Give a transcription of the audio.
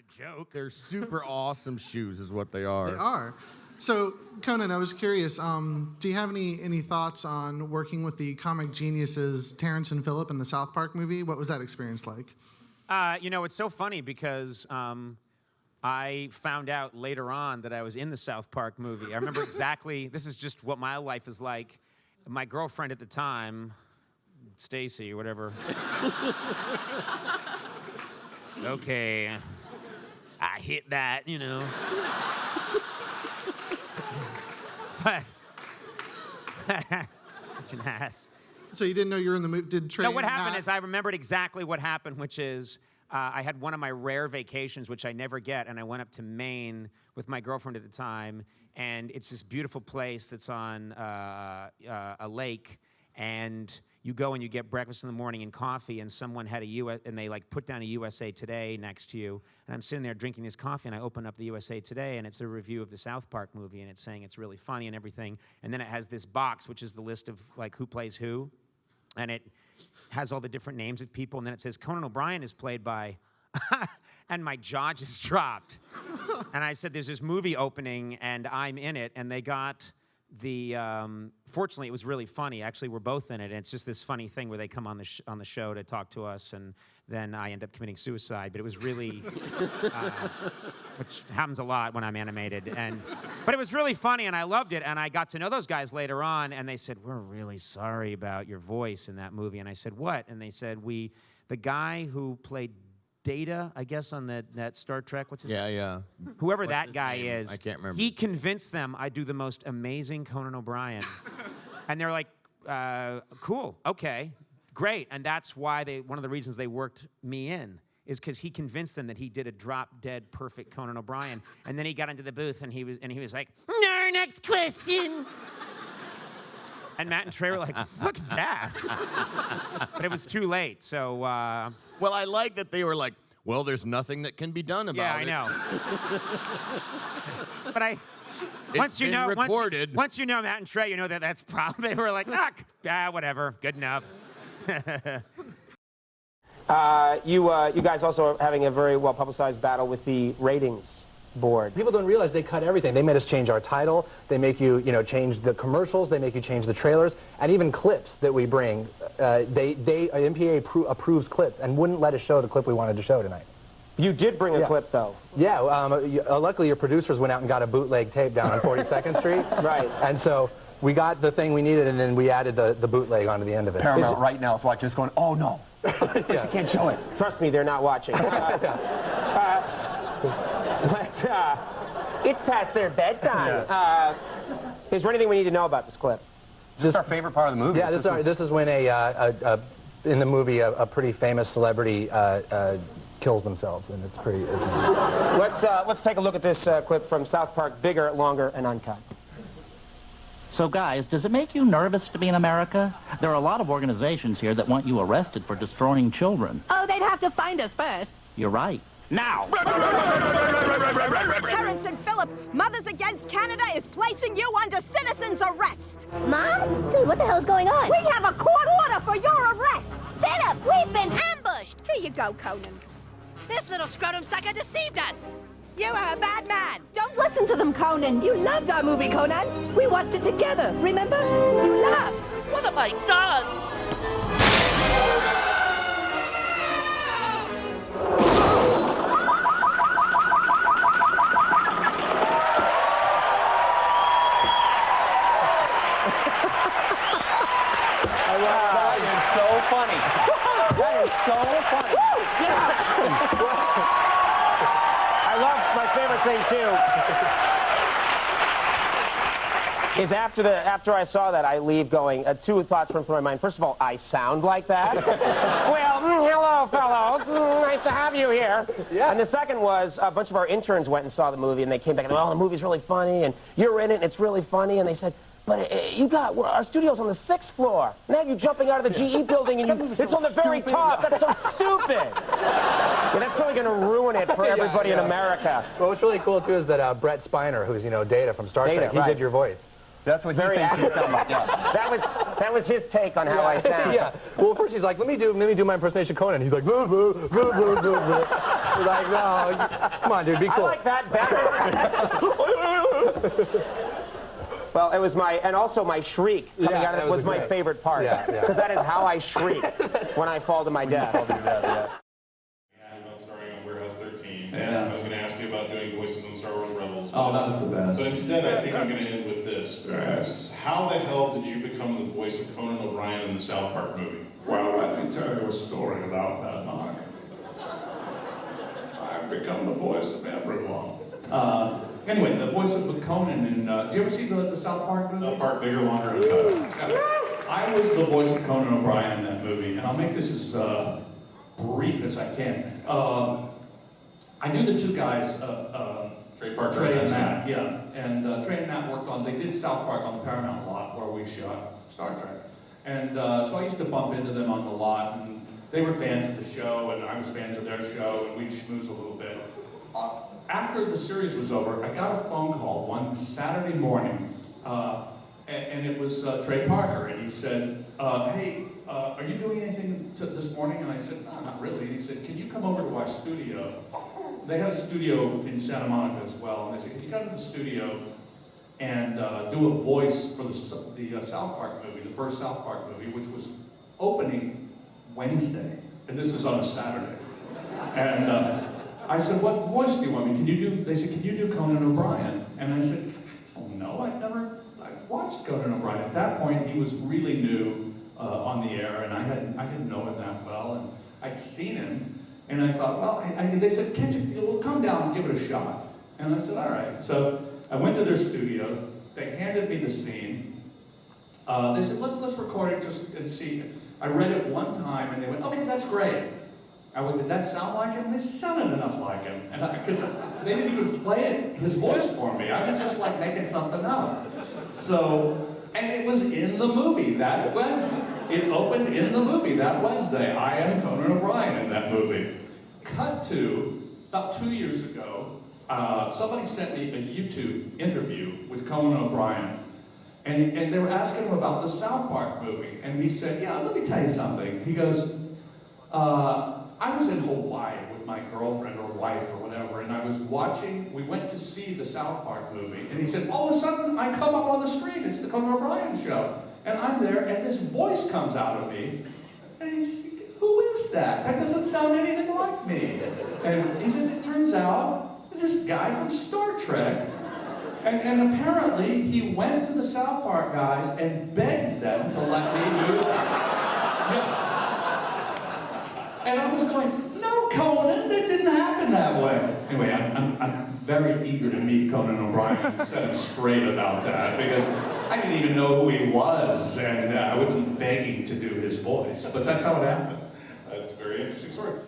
a joke. They're super awesome shoes is what they are. They are. So, Conan, I was curious, do you have any thoughts on working with the comic geniuses Terrence and Phillip in the South Park movie? What was that experience like? You know, it's so funny because I found out later on that I was in the South Park movie. I remember exactly, this is just what my life is like. My girlfriend at the time, Stacy or whatever. Okay, I hit that, you know. But, such an ass. So you didn't know you were in the movie? Did Trey? No, what happened is I remembered exactly what happened, which is I had one of my rare vacations, which I never get, and I went up to Maine with my girlfriend at the time, and it's this beautiful place that's on a lake, and you go and you get breakfast in the morning and coffee, and someone had and they like put down a USA Today next to you, and I'm sitting there drinking this coffee, and I open up the USA Today, and it's a review of the South Park movie, and it's saying it's really funny and everything, and then it has this box, which is the list of like who plays who, and it has all the different names of people, and then it says Conan O'Brien is played by, and my jaw just dropped, and I said, there's this movie opening, and I'm in it, and they got the, fortunately, it was really funny. Actually, we're both in it, and it's just this funny thing where they come on the show to talk to us, and then I end up committing suicide. But it was really, which happens a lot when I'm animated. But it was really funny, and I loved it, and I got to know those guys later on, and they said, we're really sorry about your voice in that movie. And I said, what? And they said, the guy who played Data, I guess, on that Star Trek. What's his name? Yeah. Whoever that guy is. I can't remember. He convinced them I do the most amazing Conan O'Brien. And they're like, cool, okay, great. And that's why one of the reasons they worked me in is because he convinced them that he did a drop-dead perfect Conan O'Brien. And then he got into the booth and he was like, no, next question. And Matt and Trey were like, what the fuck is that? But it was too late, so... Well, I like that they were like, well, there's nothing that can be done about it. Yeah, I know. But once you know Matt and Trey, you know that's problem. They were like, whatever, good enough. You guys also are having a very well-publicized battle with the ratings board. People don't realize they cut everything. They made us change our title. They make you, change the commercials. They make you change the trailers, and even clips that we bring. MPA approves clips and wouldn't let us show the clip we wanted to show tonight. You did bring a clip, though. Yeah. Luckily, your producers went out and got a bootleg tape down on 42nd Street. Right. And so we got the thing we needed, and then we added the bootleg onto the end of it. Paramount right now is watching us going, oh no, yeah. I can't show it. Trust me, they're not watching. But it's past their bedtime. Yeah. Is there anything we need to know about this clip? This is our favorite part of the movie. Yeah, this is when in the movie a pretty famous celebrity kills themselves, and it's pretty. Let's take a look at this clip from South Park, Bigger, Longer, and Uncut. So guys, does it make you nervous to be in America? There are a lot of organizations here that want you arrested for destroying children. Oh, they'd have to find us first. You're right. Now! Terrence and Phillip, Mothers Against Canada is placing you under citizen's arrest. Mom? Dude, what the hell's going on? We have a court order for your arrest. Phillip, we've been ambushed. Here you go, Conan. This little scrotum sucker deceived us. You are a bad man. Don't listen to them, Conan. You loved our movie, Conan. We watched it together, remember? You laughed. What have I done? Funny. That is so funny. I love my favorite thing too. Is after I saw that, I leave going, two thoughts run through my mind. First of all, I sound like that. Well, hello, fellows. Nice to have you here. Yeah. And the second was a bunch of our interns went and saw the movie, and they came back and, oh, the movie's really funny, and you're in it, and it's really funny, and they said, but our studio's on the 6th floor. Now you're jumping out of the GE building and it's on the very top. That's so stupid. Yeah, that's really going to ruin it for everybody in America. Well, what's really cool, too, is that Brent Spiner, who's, Data from Star Trek, he did your voice. That's what he thinks you sound like. Yeah. That was his take on how I sound. Yeah. Well, first he's like, let me do my impersonation of Conan. He's like, blah, blah, blah, blah, blah. Like, no, come on, dude, be cool. I like that better. Well, it was and also my shriek coming out of it was my favorite part. Because that is how I shriek when I fall to my death. About starring on Warehouse 13. Yeah. I was going to ask you about doing voices on Star Wars Rebels. Oh, that was the best. But instead, I think I'm going to end with this. Yes. How the hell did you become the voice of Conan O'Brien in the South Park movie? Well, let me tell you a story about that, Mark. I've become the voice of everyone. Anyway, the voice of the Conan in, do you ever see the South Park movie? South Park, bigger, longer, uncut. I was the voice of Conan O'Brien in that movie, and I'll make this as brief as I can. I knew the two guys, Trey Parker Trey and and Matt, yeah. And Trey and Matt worked on, they did South Park on the Paramount lot where we shot Star Trek. And so I used to bump into them on the lot, and they were fans of the show, and I was fans of their show, and we'd schmooze a little bit. After the series was over, I got a phone call one Saturday morning, and it was Trey Parker, and he said, hey, are you doing anything this morning? And I said, no, not really. And he said, can you come over to our studio? They had a studio in Santa Monica as well, and they said, can you come to the studio and do a voice for the South Park movie, the first South Park movie, which was opening Wednesday, and this was on a Saturday. And I said, what voice do you want me? They said, can you do Conan O'Brien? And I said, oh no, I watched Conan O'Brien. At that point, he was really new on the air, and I didn't know him that well, and I'd seen him, and I thought, well, they said, can't you come down and give it a shot? And I said, all right. So I went to their studio, they handed me the scene, they said, let's record it and see. I read it one time, and they went, okay, that's great. I went, did that sound like him? They sounded enough like him. And because they didn't even play his voice for me. I was just like making something up. So, and it was in the movie that Wednesday. It opened in the movie that Wednesday. I am Conan O'Brien in that movie. Cut to, about 2 years ago, somebody sent me a YouTube interview with Conan O'Brien. And they were asking him about the South Park movie. And he said, yeah, let me tell you something. He goes, I was in Hawaii with my girlfriend or wife or whatever, and I was watching, we went to see the South Park movie, and he said, all of a sudden, I come up on the screen, it's the Conan O'Brien show. And I'm there, and this voice comes out of me, and he said, who is that? That doesn't sound anything like me. And he says, it turns out, it's this guy from Star Trek. And apparently, he went to the South Park guys and begged them to let me do that. And I was going, no, Conan, that didn't happen that way. Anyway, I'm very eager to meet Conan O'Brien and set him straight about that, because I didn't even know who he was, and I wasn't begging to do his voice, but that's how it happened. That's a very interesting story.